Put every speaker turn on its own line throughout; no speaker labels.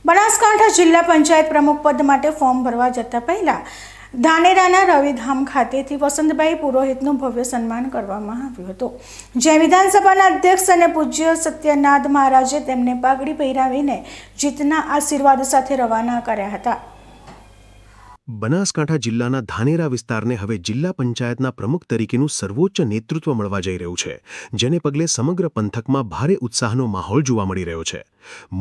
બનાસકાંઠા જિલ્લા પંચાયત પ્રમુખ પદ માટે ફોર્મ ભરવા જતા પહેલા ધાનેરાના રવિધામ ખાતેથી વસંતભાઈ પુરોહિતનું ભવ્ય સન્માન કરવામાં આવ્યું હતું, જ્યાં વિધાનસભાના અધ્યક્ષ અને પૂજ્ય સત્યનાથ મહારાજે તેમને પાઘડી પહેરાવીને જીતના આશીર્વાદ સાથે રવાના કર્યા હતા।
બનાસકાંઠા જિલ્લાના ધાનેરા વિસ્તારને હવે જિલ્લા પંચાયતના પ્રમુખ તરીકેનું સર્વોચ્ચ નેતૃત્વ મળવા જઈ રહ્યું છે, જેને પગલે સમગ્ર પંથકમાં ભારે ઉત્સાહનો માહોલ જોવા મળી રહ્યો છે।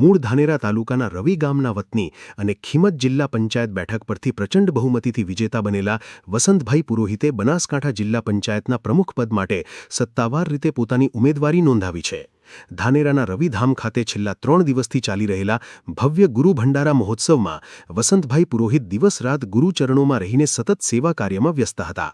મૂળ ધાનેરા તાલુકાના રવિ ગામના વતની અને ખીમત જિલ્લા પંચાયત બેઠક પરથી પ્રચંડ બહુમતીથી વિજેતા બનેલા વસંતભાઈ પુરોહિતે બનાસકાંઠા જિલ્લા પંચાયતના પ્રમુખ પદ માટે સત્તાવાર રીતે પોતાની ઉમેદવારી નોંધાવી છે। ધાનેરાના રવિધામ ખાતે છેલ્લા 3 દિવસથી ચાલી રહેલા ભવ્ય ગુરુ ભંડારા મહોત્સવમાં વસંતભાઈ પુરોહિત દિવસ રાત ગુરુચરણોમાં રહીને સતત સેવા કાર્યમાં વ્યસ્ત હતા।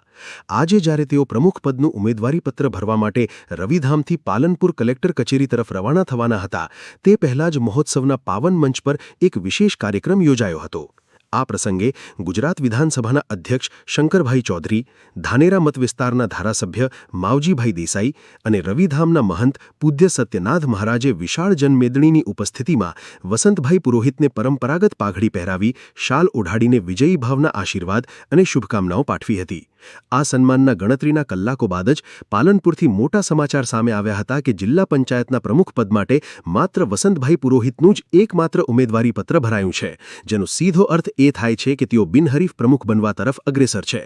આજે જ્યારે તેઓ પ્રમુખ પદનું ઉમેદવારીપત્ર ભરવા માટે રવિધામથી પાલનપુર કલેક્ટર કચેરી તરફ રવાના થવાના હતા, તે પહેલા જ મહોત્સવના પાવન મંચ પર એક વિશેષ કાર્યક્રમ યોજાયો હતો। આ પ્રસંગે ગુજરાત વિધાનસભાના અધ્યક્ષ શંકરભાઈ ચૌધરી, ધાનેરા મત વિસ્તારના ધારાસભ્ય માવજીભાઈ દેસાઈ અને રવિધામના મહંત પૂજ્ય સત્યનાથ મહારાજે વિશાળ જનમેદણીની ઉપસ્થિતિમાં વસંતભાઈ પુરોહિતને પરંપરાગત પાઘડી પહેરાવી શાલ ઓઢાડીને વિજયી ભાવના આશીર્વાદ અને શુભકામનાઓ પાઠવી હતી। આ સન્માનના ગણતરીના કલાકો બાદ જ પાલનપુરથી મોટા સમાચાર સામે આવ્યા હતા કે જિલ્લા પંચાયતના પ્રમુખ પદ માટે માત્ર વસંતભાઈ પુરોહિતનું જ એકમાત્ર ઉમેદવારીપત્ર ભરાયું છે, જેનો સીધો અર્થ એ થાય છે કે તેઓ બિનહરીફ પ્રમુખ બનવા તરફ અગ્રેસર છે।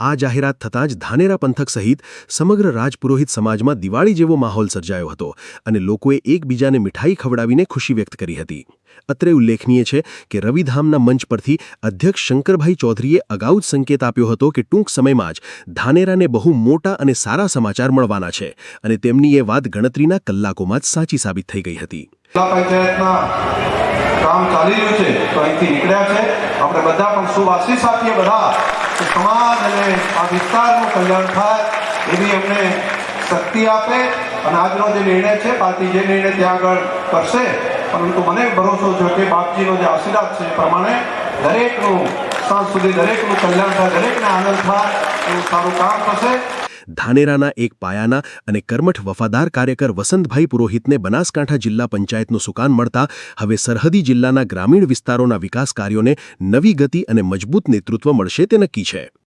આ જાહેરાત થતાં જ ધાનેરા પંથક સહિત સમગ્ર રાજપુરોહિત સમાજમાં દિવાળી જેવો માહોલ સર્જાયો હતો અને લોકોએ એકબીજાને મીઠાઈ ખવડાવીને ખુશી વ્યક્ત કરી હતી। અત્રે ઉલ્લેખનીય છે કે રવિધામના મંચ પરથી અધ્યક્ષ શંકરભાઈ ચૌધરીએ અગાઉ જ સંકેત આપ્યો હતો કે ટૂંક સમયમાં જ ધાનેરાને બહુ મોટા અને સારા સમાચાર મળવાના છે અને તેમની એ વાત ગણતરીના કલાકોમાં જ સાચી સાબિત થઈ ગઈ હતી।
જિલ્લા પંચાયતના કામ ચાલી રહ્યું છે તો અહીંથી નીકળ્યા છે, આપણે બધા પણ શુભ આશીષ આપીએ બધા કે સમાજ અને આ વિસ્તારનું કલ્યાણ થાય એવી અમને શક્તિ આપે અને આજનો જે નિર્ણય છે પાર્ટી જે નિર્ણય ત્યાં આગળ કરશે, પરંતુ મને ભરોસો છે કે બાપજીનો જે આશીર્વાદ છે એ પ્રમાણે દરેકનું સાંજ સુધી દરેકનું કલ્યાણ થાય, દરેકને આનંદ થાય એવું સારું કામ થશે।
ધાનેરાના એક પાયાના અને કર્મઠ વફાદાર કાર્યકર વસંતભાઈ પુરોહિતને બનાસકાંઠા જિલ્લા પંચાયતનું સુકાન મળતા હવે સરહદી જિલ્લાના ગ્રામીણ વિસ્તારોના વિકાસ કાર્યોને નવી ગતિ અને મજબૂત નેતૃત્વ મળશે તે નક્કી છે।